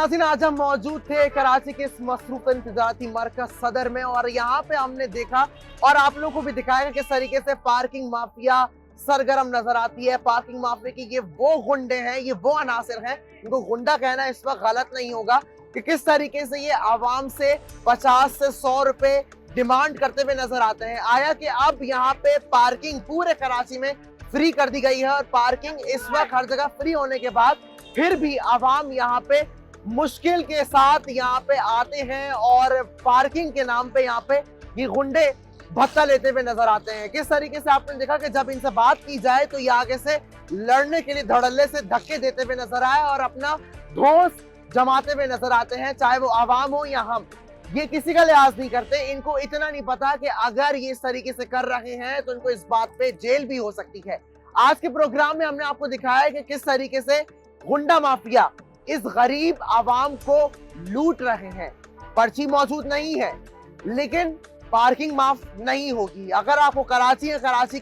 नाज़रीन, आज हम मौजूद थे कराची के इस मसरूफ तजारती मरकज सदर में और यहाँ पे हमने देखा और आप लोगों को भी दिखाएगा किस तरीके से पार्किंग माफिया सरगर्म नजर आती है। पार्किंग माफिया की ये वो गुंडे हैं, ये वो अनासिर हैं, इनको गुंडा कहना इस वक्त गलत नहीं होगा कि किस तरीके से ये आवाम से 50 से 100 रुपए डिमांड करते हुए नजर आते हैं। आया कि अब यहाँ पे पार्किंग पूरे कराची में फ्री कर दी गई है और पार्किंग इस वक्त हर जगह फ्री होने के बाद फिर भी आवाम यहाँ पे मुश्किल के साथ यहाँ पे आते हैं और पार्किंग के नाम पे यहाँ पे ये गुंडे भत्ता लेते हुए नजर आते हैं। किस तरीके से आपने देखा कि जब इनसे बात की जाए तो ये आगे से लड़ने के लिए धड़ल्ले से धक्के देते हुए नजर आए और अपना दोस्त जमाते हुए नजर आते हैं, चाहे वो आवाम हो या हम। ये किसी का लिहाज नहीं करते। इनको इतना नहीं पता कि अगर ये इस तरीके से कर रहे हैं तो इनको इस बात पे जेल भी हो सकती है। आज के प्रोग्राम में हमने आपको दिखाया कि किस तरीके से गुंडा माफिया इस गरीब आवाम को लूट रहे हैं। पर्ची मौजूद नहीं है लेकिन पार्किंग माफ नहीं होगी। अगर आपको कराची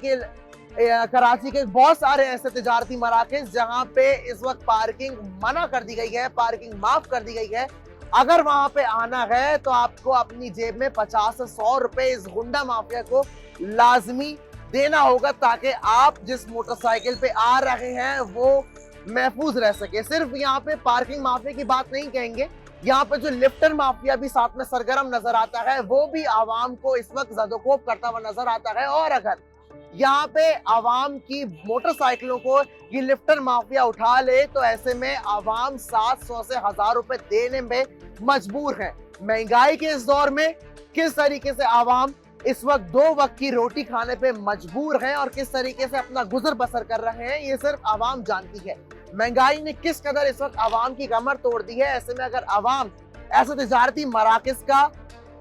के बहुत सारे ऐसे तिजारती मराकज़ जहां पे इस वक्त पार्किंग मना कर दी गई है, पार्किंग माफ कर दी गई है, अगर वहां पे आना है तो आपको अपनी जेब में 50 से 100 रुपए इस गुंडा माफिया को लाजमी देना होगा ताकि आप जिस मोटरसाइकिल पे आ रहे हैं वो महफूज रह सके। सिर्फ यहाँ पे पार्किंग माफिया की बात नहीं कहेंगे, यहाँ पे जो लिफ्टर माफिया भी साथ में सरगर्म नजर आता है वो भी आवाम को इस वक्त ज़दोकोब करता हुआ नजर आता है। और अगर यहाँ पे आवाम की मोटरसाइकिलों को ये लिफ्टर माफिया उठा ले तो ऐसे में आवाम 700 से 1000 रुपए देने में मजबूर है। महंगाई के इस दौर में किस तरीके से आवाम इस वक्त 2 वक्त की रोटी खाने पे मजबूर हैं और किस तरीके से अपना गुजर बसर कर रहे हैं ये सिर्फ आवाम जानती है। महंगाई ने किस कदर इस वक्त आवाम की कमर तोड़ दी है। ऐसे में अगर आवाम ऐसे तिजारती मराकज़ का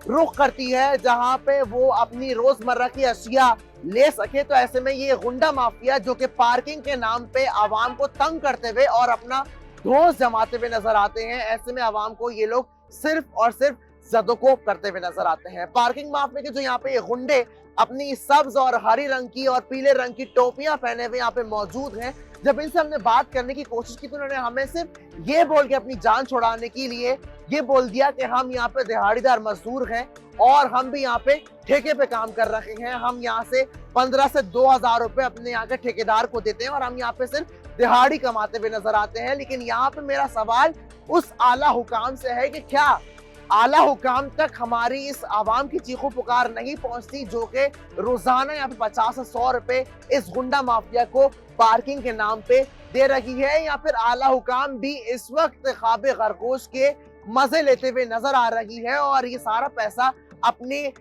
रुख करती है जहां पे वो अपनी रोजमर्रा की अशिया ले सके तो ऐसे में ये गुंडा माफिया जो कि पार्किंग के नाम पे आवाम को तंग करते हुए और अपना दोस्त जमाते हुए नजर आते हैं, ऐसे में आवाम को ये लोग सिर्फ और सिर्फ ज़दोकोब करते हुए नजर आते हैं। पार्किंग माफिया के जो यहाँ पे ये गुंडे अपनी सब्ज और हरी रंग की और पीले रंग की टोपियां पहने हुए यहाँ पे मौजूद हैं। जब इनसे हमने बात करने की कोशिश की तो उन्होंने हमें सिर्फ ये बोल के अपनी जान छुड़ाने के लिए ये बोल दिया कि हम यहाँ पे दिहाड़ीदार मजदूर हैं और हम भी यहाँ पे ठेके पे काम कर रहे हैं। हम यहाँ से 15 से 2000 रुपए अपने यहाँ के ठेकेदार को देते हैं और हम यहाँ पे सिर्फ दिहाड़ी कमाते हुए नजर आते हैं। लेकिन यहाँ पे मेरा सवाल उस आला हुकाम से है कि क्या आला हुकाम तक हमारी इस आवाम की चीखों पुकार नहीं पहुंचती जो कि रोजाना यहाँ पे 50 से 100 रुपए इस गुंडा माफिया को पार्किंग के नाम पे दे रही है, या फिर आला हुकाम भी इस वक्त ख्वाबे खरगोश के मजे लेते हुए नजर आ रही है और ये सारा पैसा अपने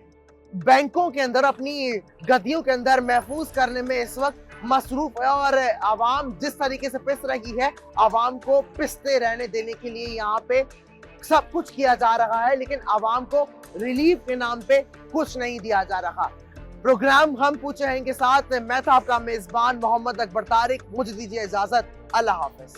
बैंकों के अंदर, अपनी गद्दियों के अंदर महफूज करने में इस वक्त मसरूफ है। और आवाम जिस तरीके से पिस रही है, आवाम को पिसते रहने देने के लिए यहाँ पे सब कुछ किया जा रहा है लेकिन आवाम को रिलीफ के नाम पे कुछ नहीं दिया जा रहा। प्रोग्राम हम पूछे हैं के साथ मैं था आपका मेजबान मोहम्मद अकबर तारिक। मुझे दीजिए इजाजत। अल्लाह हाफिज।